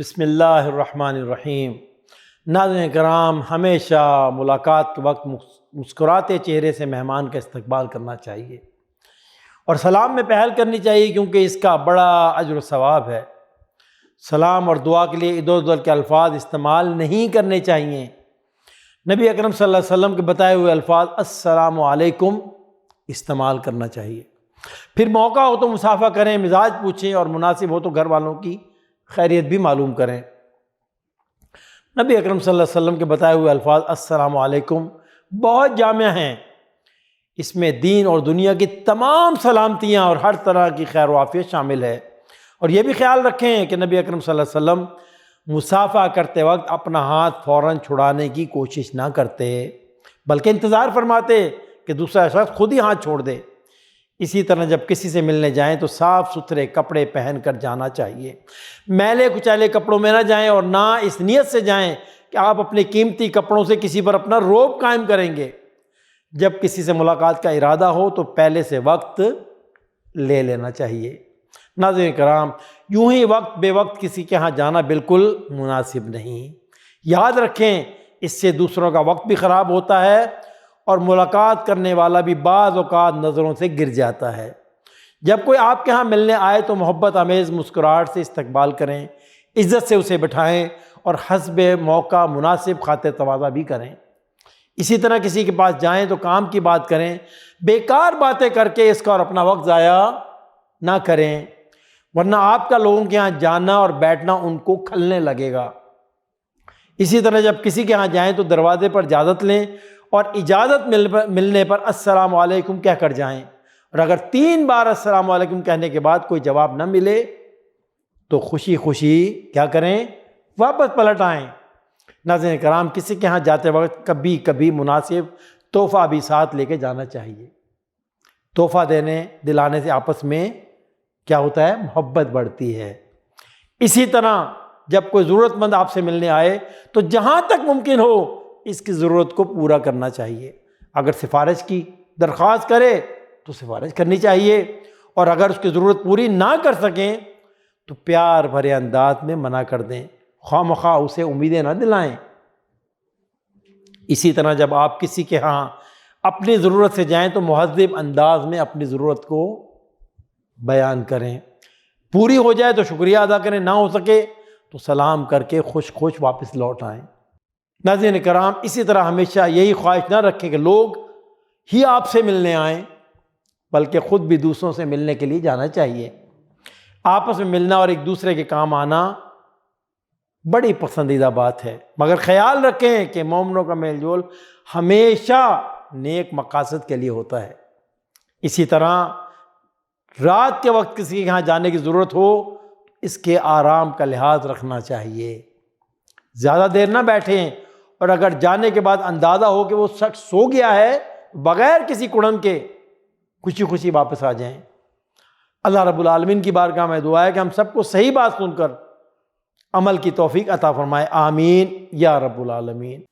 بسم اللہ الرحمن الرحیم۔ ناظرین کرام، ہمیشہ ملاقات کے وقت مسکراتے چہرے سے مہمان کا استقبال کرنا چاہیے اور سلام میں پہل کرنی چاہیے، کیونکہ اس کا بڑا اجر و ثواب ہے۔ سلام اور دعا کے لیے ادھر ادھر کے الفاظ استعمال نہیں کرنے چاہیے۔ نبی اکرم صلی اللہ علیہ وسلم کے بتائے ہوئے الفاظ السلام علیکم استعمال کرنا چاہیے۔ پھر موقع ہو تو مصافحہ کریں، مزاج پوچھیں، اور مناسب ہو تو گھر والوں کی خیریت بھی معلوم کریں۔ نبی اکرم صلی اللہ علیہ وسلم کے بتائے ہوئے الفاظ السلام علیکم بہت جامع ہیں۔ اس میں دین اور دنیا کی تمام سلامتیاں اور ہر طرح کی خیر و عافیت شامل ہے۔ اور یہ بھی خیال رکھیں کہ نبی اکرم صلی اللہ علیہ وسلم مصافحہ کرتے وقت اپنا ہاتھ فوراً چھڑانے کی کوشش نہ کرتے، بلکہ انتظار فرماتے کہ دوسرا شخص خود ہی ہاتھ چھوڑ دے۔ اسی طرح جب کسی سے ملنے جائیں تو صاف ستھرے کپڑے پہن کر جانا چاہیے۔ میلے کچیلے کپڑوں میں نہ جائیں، اور نہ اس نیت سے جائیں کہ آپ اپنے قیمتی کپڑوں سے کسی پر اپنا رعب قائم کریں گے۔ جب کسی سے ملاقات کا ارادہ ہو تو پہلے سے وقت لے لینا چاہیے۔ ناظرین کرام، یوں ہی وقت بے وقت کسی کے ہاں جانا بالکل مناسب نہیں۔ یاد رکھیں، اس سے دوسروں کا وقت بھی خراب ہوتا ہے اور ملاقات کرنے والا بھی بعض اوقات نظروں سے گر جاتا ہے۔ جب کوئی آپ کے ہاں ملنے آئے تو محبت آمیز مسکراہٹ سے استقبال کریں، عزت سے اسے بٹھائیں اور حسب موقع مناسب خاطر تواضع بھی کریں۔ اسی طرح کسی کے پاس جائیں تو کام کی بات کریں، بیکار باتیں کر کے اس کا اور اپنا وقت ضائع نہ کریں، ورنہ آپ کا لوگوں کے ہاں جانا اور بیٹھنا ان کو کھلنے لگے گا۔ اسی طرح جب کسی کے ہاں جائیں تو دروازے پر اجازت لیں، اور اجازت ملنے پر السلام علیکم کہہ کر جائیں، اور اگر 3 بار السلام علیکم کہنے کے بعد کوئی جواب نہ ملے تو خوشی خوشی کیا کریں؟ واپس پلٹ آئیں۔ ناظرین کرام، کسی کے ہاں جاتے وقت کبھی کبھی مناسب تحفہ بھی ساتھ لے کے جانا چاہیے۔ تحفہ دینے دلانے سے آپس میں کیا ہوتا ہے؟ محبت بڑھتی ہے۔ اسی طرح جب کوئی ضرورت مند آپ سے ملنے آئے تو جہاں تک ممکن ہو اس کی ضرورت کو پورا کرنا چاہیے۔ اگر سفارش کی درخواست کرے تو سفارش کرنی چاہیے، اور اگر اس کی ضرورت پوری نہ کر سکیں تو پیار بھرے انداز میں منع کر دیں، خواہ مخواہ اسے امیدیں نہ دلائیں۔ اسی طرح جب آپ کسی کے ہاں اپنی ضرورت سے جائیں تو مہذب انداز میں اپنی ضرورت کو بیان کریں۔ پوری ہو جائے تو شکریہ ادا کریں، نہ ہو سکے تو سلام کر کے خوش خوش واپس لوٹ آئیں۔ ناظرین کرام، اسی طرح ہمیشہ یہی خواہش نہ رکھیں کہ لوگ ہی آپ سے ملنے آئیں، بلکہ خود بھی دوسروں سے ملنے کے لیے جانا چاہیے۔ آپس میں ملنا اور ایک دوسرے کے کام آنا بڑی پسندیدہ بات ہے، مگر خیال رکھیں کہ مومنوں کا میل جول ہمیشہ نیک مقاصد کے لیے ہوتا ہے۔ اسی طرح رات کے وقت کسی کے یہاں جانے کی ضرورت ہو، اس کے آرام کا لحاظ رکھنا چاہیے۔ زیادہ دیر نہ بیٹھیں، اور اگر جانے کے بعد اندازہ ہو کہ وہ شخص سو گیا ہے، بغیر کسی کڑن کے خوشی خوشی واپس آ جائیں۔ اللہ رب العالمین کی بارگاہ میں دعا ہے کہ ہم سب کو صحیح بات سن کر عمل کی توفیق عطا فرمائے، آمین یا رب العالمین۔